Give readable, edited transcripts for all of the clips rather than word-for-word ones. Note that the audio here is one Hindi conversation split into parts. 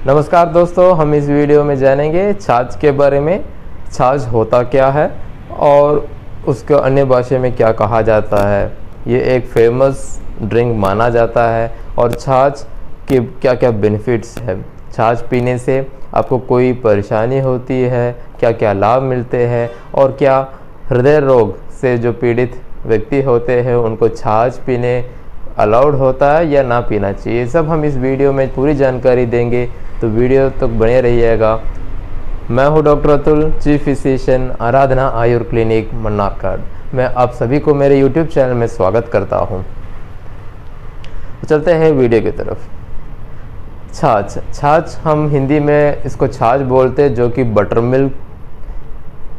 नमस्कार दोस्तों, हम इस वीडियो में जानेंगे छाछ के बारे में। छाछ होता क्या है और उसको अन्य भाषा में क्या कहा जाता है। ये एक फेमस ड्रिंक माना जाता है और छाछ के क्या क्या बेनिफिट्स है। छाछ पीने से आपको कोई परेशानी होती है, क्या क्या लाभ मिलते हैं और क्या हृदय रोग से जो पीड़ित व्यक्ति होते हैं उनको छाछ पीने अलाउड होता है या ना पीना चाहिए, सब हम इस वीडियो में पूरी जानकारी देंगे। तो वीडियो तक बने रहिएगा। मैं हूं डॉक्टर अतुल, चीफ फिजिशियन, आराधना आयुर क्लिनिक, मन्नारखाड़। मैं आप सभी को मेरे यूट्यूब चैनल में स्वागत करता हूं। तो चलते हैं वीडियो की तरफ। छाछ हम हिंदी में इसको छाछ बोलते हैं, जो कि बटर मिल्क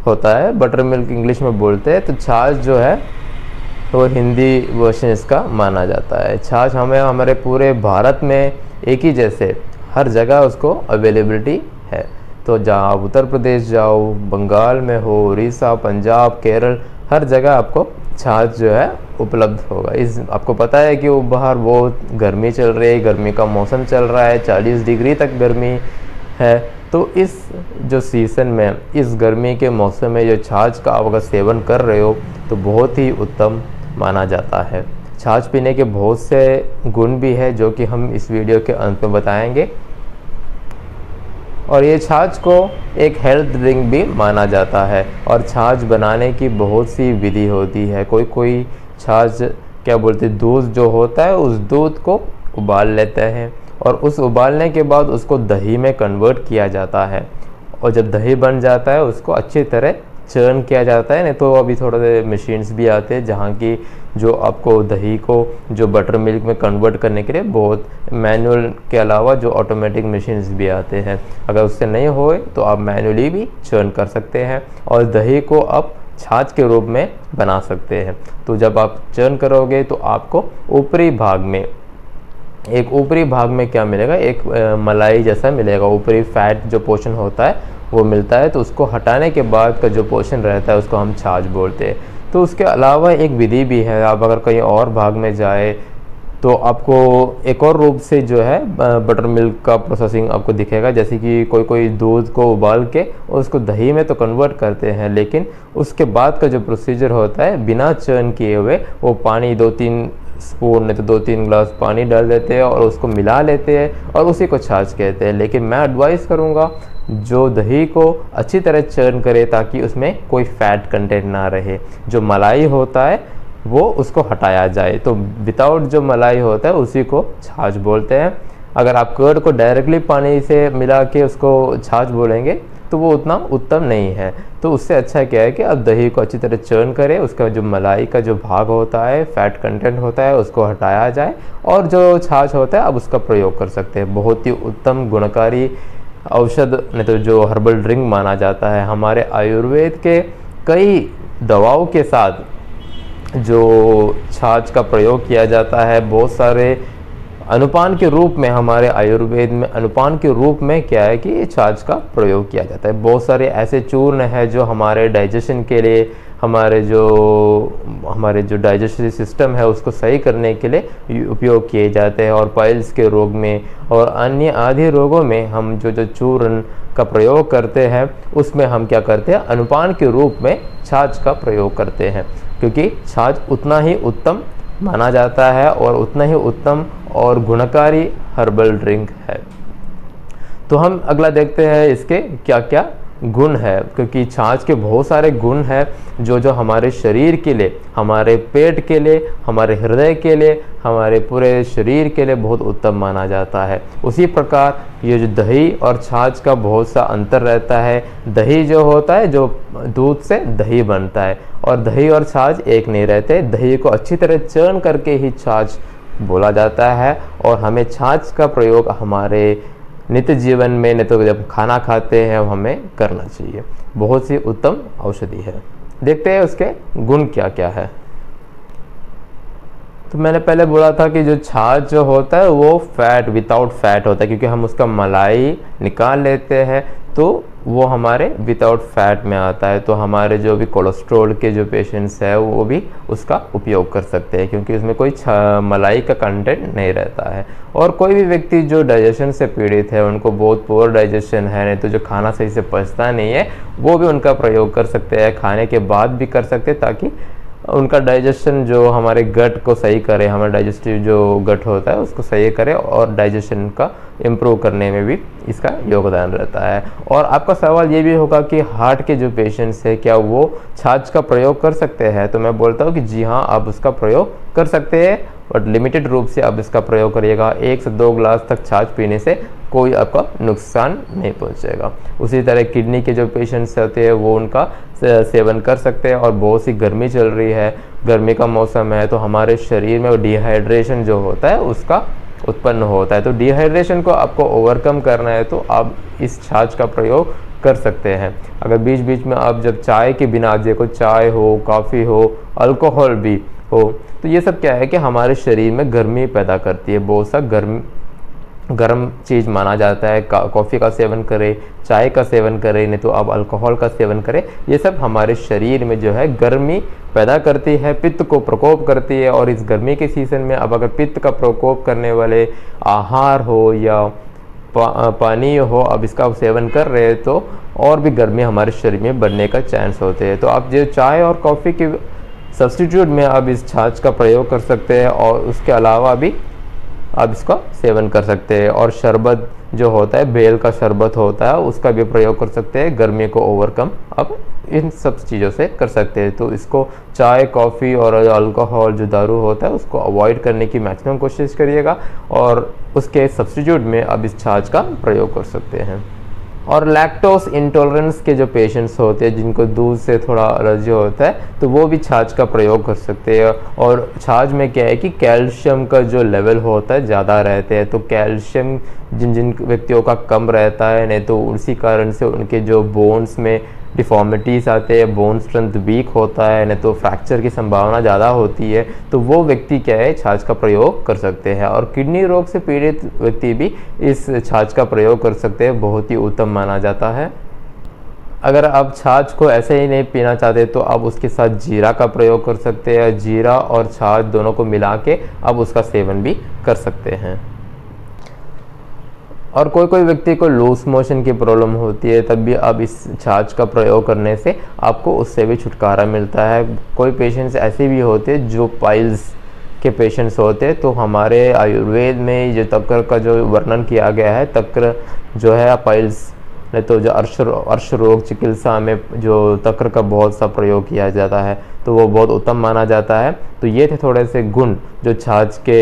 होता है। बटर मिल्क इंग्लिश में बोलते हैं। तो छाछ जो है तो हिंदी वर्जन इसका माना जाता है। छाछ हमारे पूरे भारत में एक ही जैसे हर जगह उसको अवेलेबिलिटी है। तो जहाँ आप उत्तर प्रदेश जाओ, बंगाल में हो, उड़ीसा, पंजाब, केरल, हर जगह आपको छाछ जो है उपलब्ध होगा। आपको पता है कि वो बाहर बहुत गर्मी चल रही है, गर्मी का मौसम चल रहा है, 40 डिग्री तक गर्मी है। तो इस जो सीज़न में, इस गर्मी के मौसम में जो छाछ का आप अगर सेवन कर रहे हो तो बहुत ही उत्तम माना जाता है। छाछ पीने के बहुत से गुण भी है जो कि हम इस वीडियो के अंत में बताएंगे। और ये छाछ को एक हेल्थ ड्रिंक भी माना जाता है। और छाछ बनाने की बहुत सी विधि होती है। कोई छाछ क्या बोलते, दूध जो होता है उस दूध को उबाल लेते हैं और उस उबालने के बाद उसको दही में कन्वर्ट किया जाता है। और जब दही बन जाता है उसको अच्छी तरह चर्न किया जाता है। नहीं तो अभी थोड़े मशीन्स भी आते हैं जहाँ की जो आपको दही को जो बटर मिल्क में कन्वर्ट करने के लिए बहुत मैनुअल के अलावा जो ऑटोमेटिक मशीन्स भी आते हैं। अगर उससे नहीं होए तो आप मैनुअली भी चर्न कर सकते हैं और दही को आप छाछ के रूप में बना सकते हैं। तो जब आप चर्न करोगे तो आपको ऊपरी भाग में क्या मिलेगा, एक मलाई जैसा मिलेगा। ऊपरी फैट जो पोर्शन होता है वो मिलता है। तो उसको हटाने के बाद का जो पोर्शन रहता है उसको हम छाछ बोलते हैं। तो उसके अलावा एक विधि भी है। आप अगर कहीं और भाग में जाए तो आपको एक और रूप से जो है बटर मिल्क का प्रोसेसिंग आपको दिखेगा। जैसे कि कोई दूध को उबाल के उसको दही में तो कन्वर्ट करते हैं, लेकिन उसके बाद का जो प्रोसीजर होता है बिना चर्न किए हुए वो पानी 2-3 स्पून नहीं तो 2-3 ग्लास पानी डाल देते हैं और उसको मिला लेते हैं और उसी को छाछ कहते हैं। लेकिन मैं एडवाइस करूँगा जो दही को अच्छी तरह चर्न करे ताकि उसमें कोई फैट कंटेंट ना रहे। जो मलाई होता है वो उसको हटाया जाए। तो विदाउट जो मलाई होता है उसी को छाछ बोलते हैं। अगर आप कर्ड को डायरेक्टली पानी से मिला के उसको छाछ बोलेंगे तो वो उतना उत्तम नहीं है। तो उससे अच्छा क्या है कि आप दही को अच्छी तरह चर्न करें, उसका जो मलाई का जो भाग होता है, फैट कंटेंट होता है, उसको हटाया जाए और जो छाछ होता है आप उसका प्रयोग कर सकते हैं। बहुत ही उत्तम गुणकारी औषध नहीं तो जो हर्बल ड्रिंक माना जाता है। हमारे आयुर्वेद के कई दवाओं के साथ जो छाछ का प्रयोग किया जाता है, बहुत सारे अनुपान के रूप में हमारे आयुर्वेद में अनुपान के रूप में क्या है कि छाछ का प्रयोग किया जाता है। बहुत सारे ऐसे चूर्ण हैं जो हमारे डाइजेशन के लिए, हमारे जो डाइजेस्टिव सिस्टम है उसको सही करने के लिए उपयोग किए जाते हैं। और पाइल्स के रोग में और अन्य आदि रोगों में हम जो चूर्ण का प्रयोग करते हैं उसमें हम क्या करते हैं, अनुपान के रूप में छाछ का प्रयोग करते हैं। क्योंकि छाछ उतना ही उत्तम माना जाता है और उतना ही उत्तम और गुणकारी हर्बल ड्रिंक है। तो हम अगला देखते हैं इसके क्या क्या गुण है। क्योंकि छाछ के बहुत सारे गुण हैं जो हमारे शरीर के लिए, हमारे पेट के लिए, हमारे हृदय के लिए, हमारे पूरे शरीर के लिए बहुत उत्तम माना जाता है। उसी प्रकार ये जो दही और छाछ का बहुत सा अंतर रहता है। दही जो होता है जो दूध से दही बनता है और दही और छाछ एक नहीं रहते। दही को अच्छी तरह चर्न करके ही छाछ बोला जाता है और हमें छाछ का प्रयोग हमारे नित्य जीवन में, नहीं तो जब खाना खाते हैं हमें करना चाहिए। बहुत सी उत्तम औषधि है। देखते हैं उसके गुण क्या क्या है। तो मैंने पहले बोला था कि जो छाछ जो होता है वो विदाउट फैट होता है, क्योंकि हम उसका मलाई निकाल लेते हैं। तो वो हमारे विदाउट फैट में आता है। तो हमारे जो भी कोलेस्ट्रॉल के जो पेशेंट्स है वो भी उसका उपयोग कर सकते हैं, क्योंकि उसमें कोई मलाई का कंटेंट नहीं रहता है। और कोई भी व्यक्ति जो डाइजेशन से पीड़ित है, उनको बहुत पुअर डाइजेशन है, नहीं तो जो खाना सही से पचता नहीं है, वो भी उनका प्रयोग कर सकते हैं, खाने के बाद भी कर सकते हैं, ताकि उनका डाइजेशन जो हमारे गट को सही करे, हमारा डाइजेस्टिव जो गट होता है उसको सही करे, और डाइजेशन का इम्प्रूव करने में भी इसका योगदान रहता है। और आपका सवाल ये भी होगा कि हार्ट के जो पेशेंट्स है क्या वो छाछ का प्रयोग कर सकते हैं? तो मैं बोलता हूँ कि जी हाँ, आप उसका प्रयोग कर सकते हैं, बट लिमिटेड रूप से आप इसका प्रयोग करिएगा। 1 से 2 ग्लास तक छाछ पीने से कोई आपका नुकसान नहीं पहुंचेगा। उसी तरह किडनी के जो पेशेंट्स होते हैं वो उनका सेवन कर सकते हैं। और बहुत सी गर्मी चल रही है, गर्मी का मौसम है, तो हमारे शरीर में डिहाइड्रेशन जो होता है उसका उत्पन्न होता है। तो डिहाइड्रेशन को आपको ओवरकम करना है तो आप इस छाछ का प्रयोग कर सकते हैं। अगर बीच बीच में आप जब चाय के बिना, देखो चाय हो, कॉफ़ी हो, अल्कोहल भी हो, तो ये सब क्या है कि हमारे शरीर में गर्मी पैदा करती है, बहुत सा गर्म चीज़ माना जाता है। कॉफ़ी का सेवन करें, चाय का सेवन करें, नहीं तो आप अल्कोहल का सेवन करें, ये सब हमारे शरीर में जो है गर्मी पैदा करती है, पित्त को प्रकोप करती है। और इस गर्मी के सीज़न में अब अगर पित्त का प्रकोप करने वाले आहार हो या पानी हो, अब इसका सेवन कर रहे हैं तो और भी गर्मी हमारे शरीर में बढ़ने का चांस होते हैं। तो आप जो चाय और कॉफ़ी के सब्स्टिट्यूट में आप इस छाछ का प्रयोग कर सकते हैं, और उसके अलावा भी आप इसका सेवन कर सकते हैं। और शरबत जो होता है, बेल का शरबत होता है, उसका भी प्रयोग कर सकते हैं। गर्मी को ओवरकम आप इन सब चीज़ों से कर सकते हैं। तो इसको चाय, कॉफ़ी और अल्कोहल जो दारू होता है उसको अवॉइड करने की मैक्सिमम कोशिश करिएगा, और उसके सब्स्टिट्यूट में आप इस छाछ का प्रयोग कर सकते हैं। और लैक्टोस इंटॉलरेंस के जो पेशेंट्स होते हैं, जिनको दूध से थोड़ा एलर्जी होता है, तो वो भी छाछ का प्रयोग कर सकते हैं। और छाछ में क्या है कि कैल्शियम का जो लेवल होता है ज़्यादा रहते हैं, तो कैल्शियम जिन व्यक्तियों का कम रहता है, नहीं तो उसी कारण से उनके जो बोन्स में डिफॉर्मिटीज़ आते हैं, बोन स्ट्रेंथ वीक होता है, नहीं तो फ्रैक्चर की संभावना ज़्यादा होती है, तो वो व्यक्ति क्या है छाछ का प्रयोग कर सकते हैं। और किडनी रोग से पीड़ित व्यक्ति भी इस छाछ का प्रयोग कर सकते हैं, बहुत ही उत्तम माना जाता है। अगर आप छाछ को ऐसे ही नहीं पीना चाहते तो आप उसके साथ जीरा का प्रयोग कर सकते हैं। जीरा और छाछ दोनों को मिला के आप उसका सेवन भी कर सकते हैं। और कोई व्यक्ति को लूज मोशन की प्रॉब्लम होती है, तब भी आप इस छाछ का प्रयोग करने से आपको उससे भी छुटकारा मिलता है। कोई पेशेंट्स ऐसे भी होते हैं जो पाइल्स के पेशेंट्स होते हैं, तो हमारे आयुर्वेद में जो तक्र का जो वर्णन किया गया है, तक्र जो है पाइल्स, नहीं तो जो अर्श रोग चिकित्सा में जो तक्र का बहुत सा प्रयोग किया जाता है, तो वो बहुत उत्तम माना जाता है। तो ये थे थोड़े से गुण जो छाछ के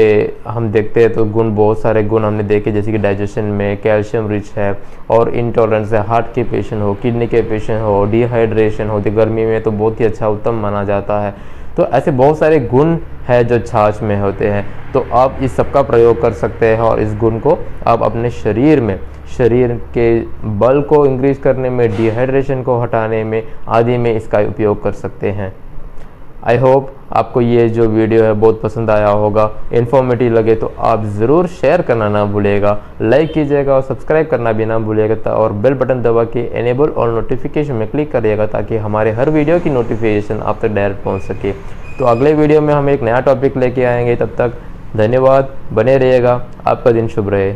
हम देखते हैं, तो गुण बहुत सारे गुण हमने देखे, जैसे कि डाइजेशन में कैल्शियम रिच है, और इंटॉलरेंस है, हार्ट के पेशेंट हो, किडनी के पेशेंट हो, डिहाइड्रेशन हो, तो गर्मी में तो बहुत ही अच्छा उत्तम माना जाता है। तो ऐसे बहुत सारे गुण है जो छाछ में होते हैं, तो आप इस सब का प्रयोग कर सकते हैं, और इस गुण को आप अपने शरीर के बल को इंक्रीज करने में, डिहाइड्रेशन को हटाने में आदि में इसका उपयोग कर सकते हैं। आई होप आपको ये जो वीडियो है बहुत पसंद आया होगा, इन्फॉर्मेटिव लगे तो आप ज़रूर शेयर करना ना भूलिएगा, लाइक कीजिएगा और सब्सक्राइब करना भी ना भूलिएगा, और बेल बटन दबा के एनेबल और नोटिफिकेशन में क्लिक करिएगा, ताकि हमारे हर वीडियो की नोटिफिकेशन आप तक डायरेक्ट पहुँच सके। तो अगले वीडियो में हम एक नया टॉपिक लेके आएंगे, तब तक धन्यवाद, बने रहिएगा, आपका दिन शुभ रहे।